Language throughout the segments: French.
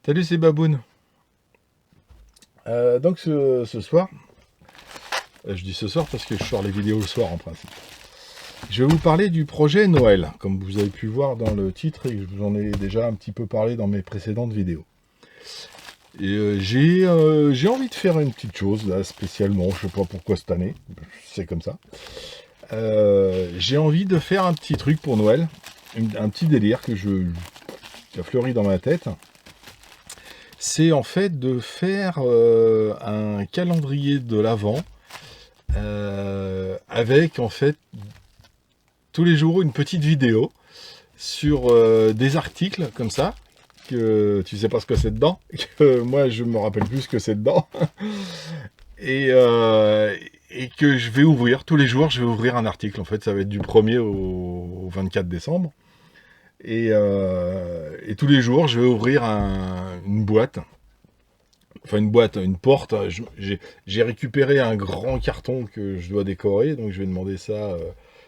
Salut, c'est Baboun. Donc ce soir, je dis ce soir parce que je sors les vidéos le soir en principe. Je vais vous parler du projet Noël, comme vous avez pu voir dans le titre et que je vous en ai déjà un petit peu parlé dans mes précédentes vidéos. Et j'ai envie de faire une petite chose là spécialement, je sais pas pourquoi cette année, c'est comme ça. J'ai envie de faire un petit truc pour Noël, un petit délire qui a fleuri dans ma tête. C'est en fait de faire un calendrier de l'Avent avec en fait tous les jours une petite vidéo sur des articles comme ça que tu sais pas ce que c'est dedans, que moi je me rappelle plus ce que c'est dedans et que je vais ouvrir tous les jours. Je vais ouvrir un article, en fait ça va être du 1er au 24 décembre et tous les jours je vais ouvrir une boîte. Enfin une porte. J'ai récupéré un grand carton que je dois décorer, donc je vais demander ça.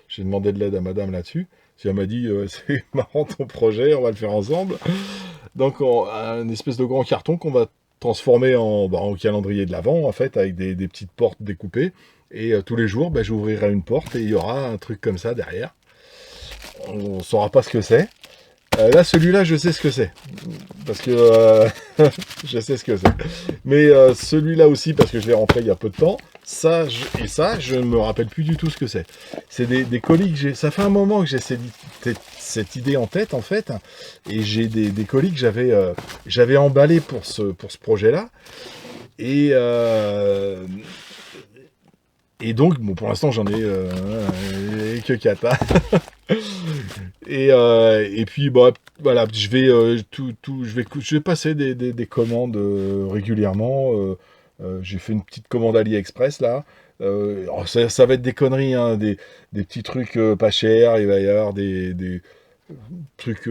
J'ai demandé de l'aide à madame là-dessus. Elle m'a dit c'est marrant ton projet, on va le faire ensemble. Donc un espèce de grand carton qu'on va transformer en calendrier de l'Avent, en fait, avec des petites portes découpées. Et tous les jours, j'ouvrirai une porte et il y aura un truc comme ça derrière. On ne saura pas ce que c'est. Là, celui-là, je sais ce que c'est. Parce que je sais ce que c'est. Mais celui-là aussi, parce que je l'ai rentré il y a peu de temps. Je ne me rappelle plus du tout ce que c'est. C'est des colis que j'ai. Ça fait un moment que j'ai cette idée en tête, en fait. Et j'ai des colis que j'avais emballés pour ce projet-là. Et donc, bon, pour l'instant, j'en ai que 4. Et puis voilà, je vais passer des commandes régulièrement. J'ai fait une petite commande AliExpress là. Ça va être des conneries, hein, des petits trucs pas chers. Il va y avoir des trucs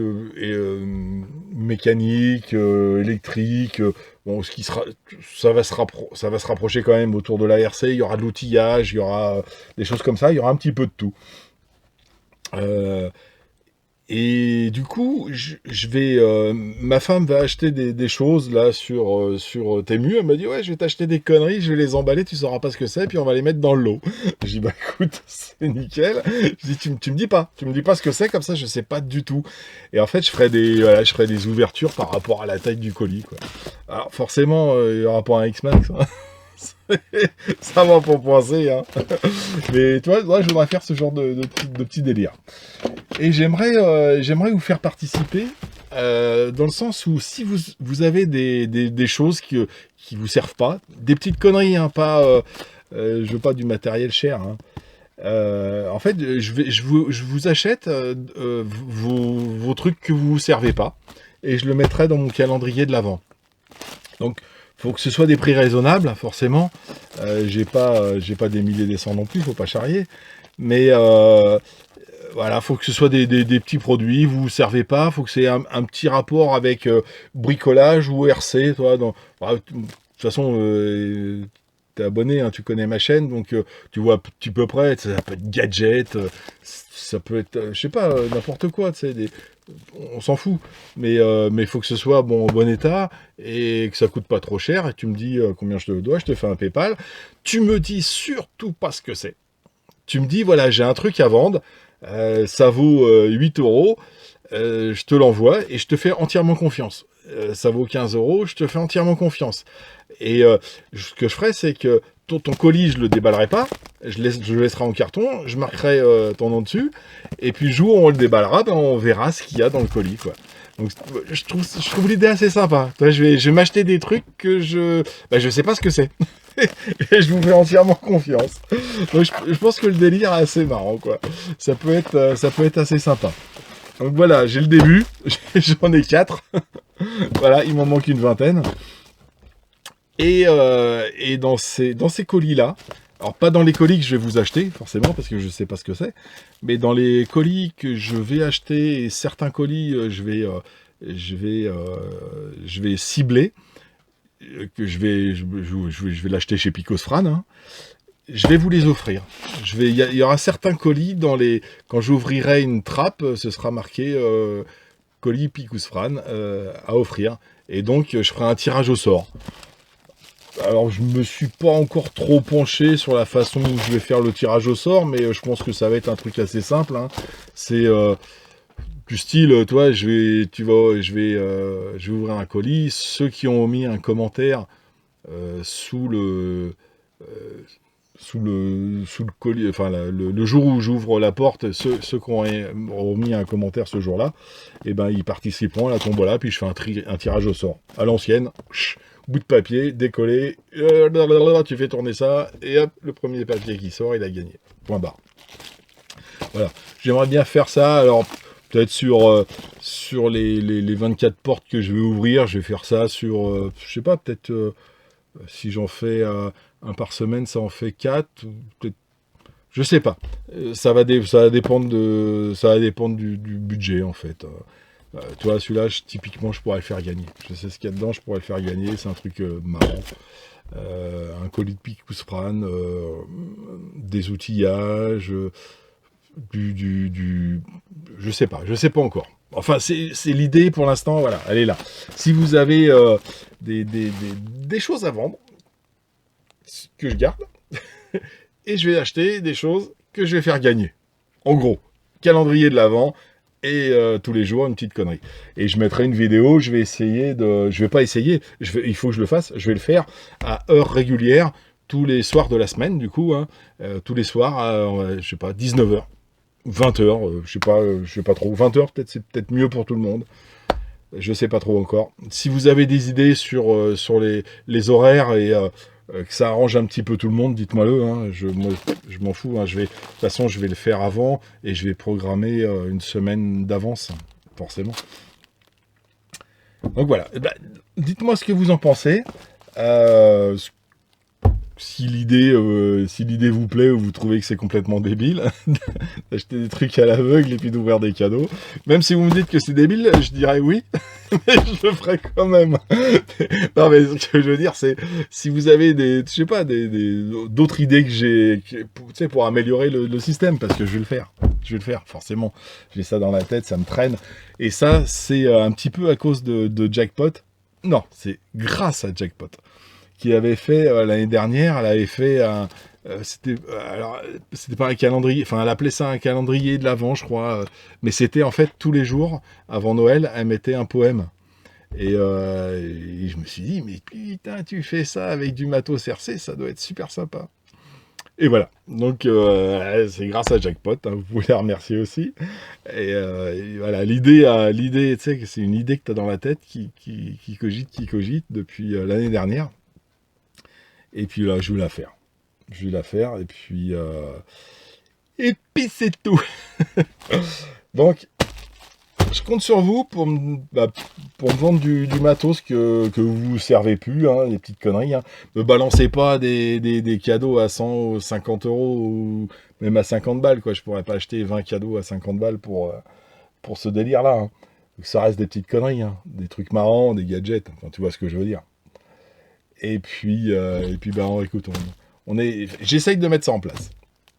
mécaniques, électriques. Bon, ça va se rapprocher quand même autour de l'ARC. Il y aura de l'outillage, il y aura des choses comme ça. Il y aura un petit peu de tout. Et du coup, ma femme va acheter des choses là sur Temu. Elle m'a dit ouais, je vais t'acheter des conneries, je vais les emballer, tu sauras pas ce que c'est, puis on va les mettre dans le lot. Je dis bah écoute, c'est nickel. Je dis tu me dis pas ce que c'est, comme ça je sais pas du tout. Et en fait, je ferai des ouvertures par rapport à la taille du colis, quoi. Alors forcément, il y aura pas un X-Max. Hein. Ça va pour penser, hein. Mais tu vois, je voudrais faire ce genre de petit délire. Et j'aimerais vous faire participer dans le sens où si vous avez des choses qui vous servent pas, des petites conneries, hein, pas je veux pas du matériel cher, hein. En fait, je vous achète vos trucs que vous servez pas et je le mettrai dans mon calendrier de l'Avent. Donc faut que ce soit des prix raisonnables, forcément. J'ai pas des milliers des cents non plus, faut pas charrier. Mais voilà, faut que ce soit des petits produits, vous servez pas, faut que c'est un petit rapport avec bricolage ou RC, toi. De toute façon, t'es abonné, hein, tu connais ma chaîne, donc tu vois un petit peu près, ça peut être gadget, ça peut être, je sais pas, n'importe quoi, tu sais, on s'en fout, mais il faut que ce soit en bon état et que ça coûte pas trop cher. Et tu me dis combien je te le dois, je te fais un PayPal. Tu me dis surtout pas ce que c'est. Tu me dis voilà, j'ai un truc à vendre, ça vaut 8 €, je te l'envoie et je te fais entièrement confiance. Ça vaut 15 €, je te fais entièrement confiance. Et ce que je ferai, c'est que ton colis, je le déballerai pas, je le laisserai en carton, je marquerai ton nom dessus, et puis le jour où on le déballera, on verra ce qu'il y a dans le colis, quoi. Donc je trouve l'idée assez sympa. Je vais m'acheter des trucs que je sais pas ce que c'est. Et je vous fais entièrement confiance. Donc je pense que le délire est assez marrant, quoi. Ça peut être assez sympa. Donc voilà, j'ai le début, j'en ai 4. Voilà, il m'en manque une vingtaine. Et dans ces colis-là, alors pas dans les colis que je vais vous acheter, forcément, parce que je sais pas ce que c'est, mais dans les colis que je vais acheter, et certains colis, je vais cibler, que je vais l'acheter chez Picos-Fran, hein. Je vais vous les offrir. Il y aura certains colis quand j'ouvrirai une trappe, ce sera marqué colis Picous Fran à offrir. Et donc, je ferai un tirage au sort. Alors, je me suis pas encore trop penché sur la façon dont je vais faire le tirage au sort, mais je pense que ça va être un truc assez simple, hein. C'est du style, toi, je vais ouvrir un colis. Ceux qui ont mis un commentaire sous le colis, enfin le jour où j'ouvre la porte, ceux qui ont mis un commentaire ce jour-là, et ben ils participeront à la tombola, puis je fais un tirage au sort à l'ancienne. Bout de papier, décollé, tu fais tourner ça, et hop, le premier papier qui sort, il a gagné. Point barre. Voilà. J'aimerais bien faire ça, alors peut-être sur les 24 portes que je vais ouvrir, je vais faire ça sur, je sais pas, peut-être si j'en fais un par semaine, ça en fait 4, peut-être, je sais pas. Ça va dépendre du budget en fait. Tu vois, celui-là, typiquement, je pourrais le faire gagner. Je sais ce qu'il y a dedans, je pourrais le faire gagner. C'est un truc marrant. Un colis de Picous Fran, des outillages, je sais pas encore. Enfin, c'est l'idée pour l'instant, voilà, elle est là. Si vous avez des choses à vendre, que je garde, et je vais acheter des choses que je vais faire gagner. En gros, calendrier de l'Avent, et tous les jours une petite connerie. Et je mettrai une vidéo, je vais pas essayer, il faut que je le fasse, je vais le faire à heure régulière, tous les soirs de la semaine, du coup, hein, tous les soirs, à, je sais pas, 19h, 20h, je sais pas trop, 20h peut-être, c'est peut-être mieux pour tout le monde. Je sais pas trop encore. Si vous avez des idées sur les horaires et que ça arrange un petit peu tout le monde, dites-moi-le. Hein. Moi, je m'en fous. Hein. De toute façon, je vais le faire avant et je vais programmer une semaine d'avance, forcément. Donc voilà. Bah, dites-moi ce que vous en pensez. Si l'idée vous plaît ou vous trouvez que c'est complètement débile, d'acheter des trucs à l'aveugle et puis d'ouvrir des cadeaux. Même si vous me dites que c'est débile, je dirais oui, mais je le ferai quand même. Non, mais ce que je veux dire, c'est si vous avez d'autres idées que j'ai, pour améliorer le système, parce que je vais le faire. Je vais le faire, forcément. J'ai ça dans la tête, ça me traîne. Et ça, c'est un petit peu à cause de Jackpot. Non, c'est grâce à Jackpot. Qui avait fait l'année dernière, elle avait fait c'était pas un calendrier, enfin elle appelait ça un calendrier de l'Avent, je crois, mais c'était en fait tous les jours avant Noël, elle mettait un poème. Et je me suis dit, mais putain, tu fais ça avec du matos RC, ça doit être super sympa. Et voilà, donc c'est grâce à Jackpot, hein, vous pouvez la remercier aussi. Et voilà, l'idée, tu sais, c'est une idée que tu as dans la tête qui cogite depuis l'année dernière. Et puis là, je vais la faire. Je vais la faire, et puis c'est tout. Donc, je compte sur vous pour me vendre du matos que vous servez plus, hein, les petites conneries. Hein. Ne balancez pas des cadeaux à 100, 50 euros, ou même à 50 balles, quoi. Je pourrais pas acheter 20 cadeaux à 50 balles pour ce délire-là. Hein. Donc, ça reste des petites conneries, hein. Des trucs marrants, des gadgets, enfin, tu vois ce que je veux dire. Et puis écoute, j'essaye de mettre ça en place.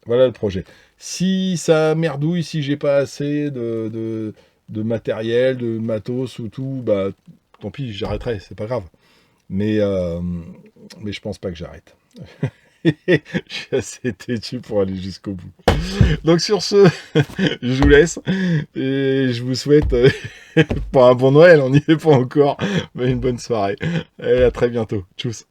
Voilà le projet. Si ça merdouille, si j'ai pas assez de matériel, de matos ou tout, bah tant pis, j'arrêterai, c'est pas grave. Mais je pense pas que j'arrête. Je suis assez têtu pour aller jusqu'au bout. Donc sur ce, je vous laisse et je vous souhaite pas un bon Noël, on n'y est pas encore, mais une bonne soirée. Et à très bientôt. Tchuss.